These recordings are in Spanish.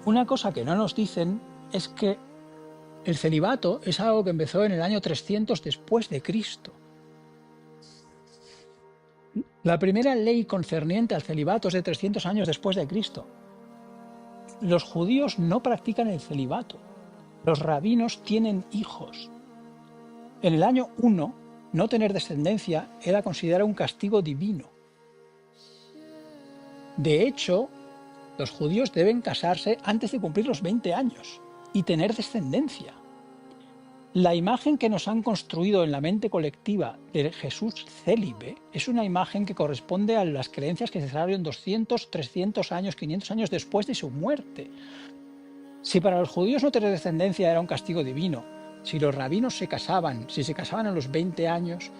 Una cosa que no nos dicen es que el celibato es algo que empezó en el año 300 después de Cristo. La primera ley concerniente al celibato es de 300 años después de Cristo. Los judíos no practican el celibato. Los rabinos tienen hijos. En el año 1, no tener descendencia era considerado un castigo divino. De hecho, los judíos deben casarse antes de cumplir los 20 años y tener descendencia. La imagen que nos han construido en la mente colectiva de Jesús célibe es una imagen que corresponde a las creencias que se desarrollaron 200, 300 años, 500 años después de su muerte. Si para los judíos no tener descendencia era un castigo divino, si los rabinos se casaban a los 20 años,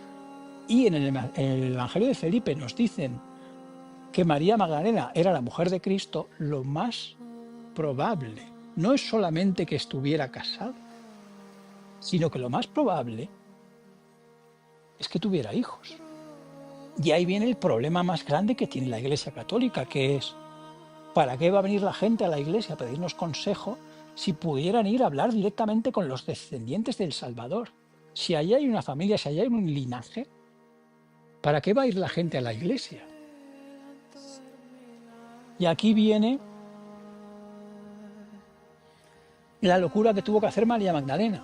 y en el Evangelio de Felipe nos dicen que María Magdalena era la mujer de Cristo, lo más probable no es solamente que estuviera casada, sino que lo más probable es que tuviera hijos. Y ahí viene el problema más grande que tiene la Iglesia Católica, que es, ¿para qué va a venir la gente a la Iglesia a pedirnos consejo si pudieran ir a hablar directamente con los descendientes del Salvador? Si allí hay una familia, si allí hay un linaje, ¿para qué va a ir la gente a la Iglesia? Y aquí viene la locura que tuvo que hacer María Magdalena.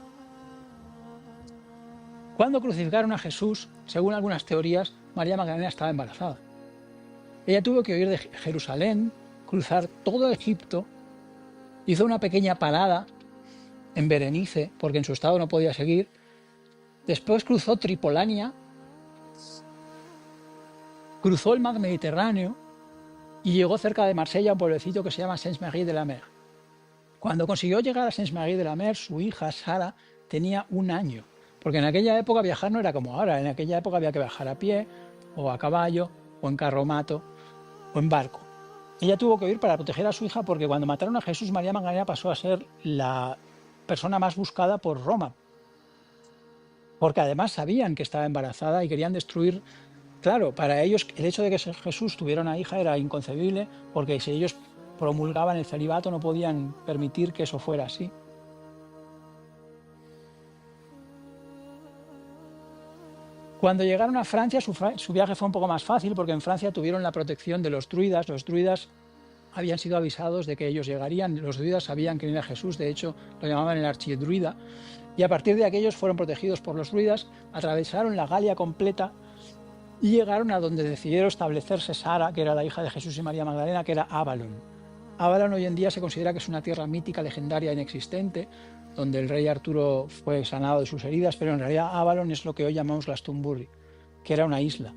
Cuando crucificaron a Jesús, según algunas teorías, María Magdalena estaba embarazada. Ella tuvo que huir de Jerusalén, cruzar todo Egipto, hizo una pequeña parada en Berenice, porque en su estado no podía seguir. Después cruzó Tripolania, cruzó el mar Mediterráneo y llegó cerca de Marsella, un pueblecito que se llama Saint-Marie-de-la-Mer. Cuando consiguió llegar a Saint-Marie-de-la-Mer, su hija Sara tenía 1 año, porque en aquella época viajar no era como ahora. En aquella época había que viajar a pie, o a caballo, o en carromato, o en barco. Ella tuvo que huir para proteger a su hija, porque cuando mataron a Jesús, María Magdalena pasó a ser la persona más buscada por Roma, porque además sabían que estaba embarazada y querían destruir. Claro, para ellos el hecho de que Jesús tuviera una hija era inconcebible, porque si ellos promulgaban el celibato no podían permitir que eso fuera así. Cuando llegaron a Francia, su viaje fue un poco más fácil, porque en Francia tuvieron la protección de los druidas. Los druidas habían sido avisados de que ellos llegarían. Los druidas sabían quién era Jesús, de hecho lo llamaban el archidruida. Y a partir de aquellos fueron protegidos por los druidas, atravesaron la Galia completa y llegaron a donde decidieron establecerse Sara, que era la hija de Jesús y María Magdalena, que era Avalon. Avalon hoy en día se considera que es una tierra mítica, legendaria, inexistente, donde el rey Arturo fue sanado de sus heridas, pero en realidad Avalon es lo que hoy llamamos Glastonbury, que era una isla.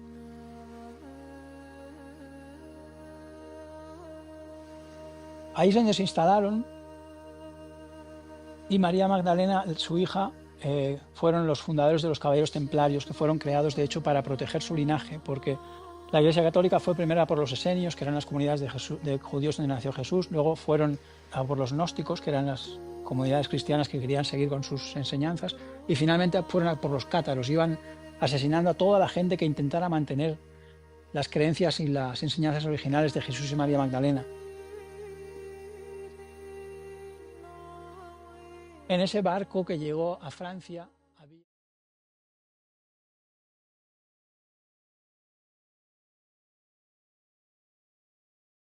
Ahí es donde se instalaron, y María Magdalena, su hija, fueron los fundadores de los caballeros templarios, que fueron creados de hecho para proteger su linaje, porque la Iglesia Católica fue primera por los esenios, que eran las comunidades de judíos donde nació Jesús, luego fueron por los gnósticos, que eran las comunidades cristianas que querían seguir con sus enseñanzas, y finalmente fueron por los cátaros. Iban asesinando a toda la gente que intentara mantener las creencias y las enseñanzas originales de Jesús y María Magdalena. En ese barco que llegó a Francia,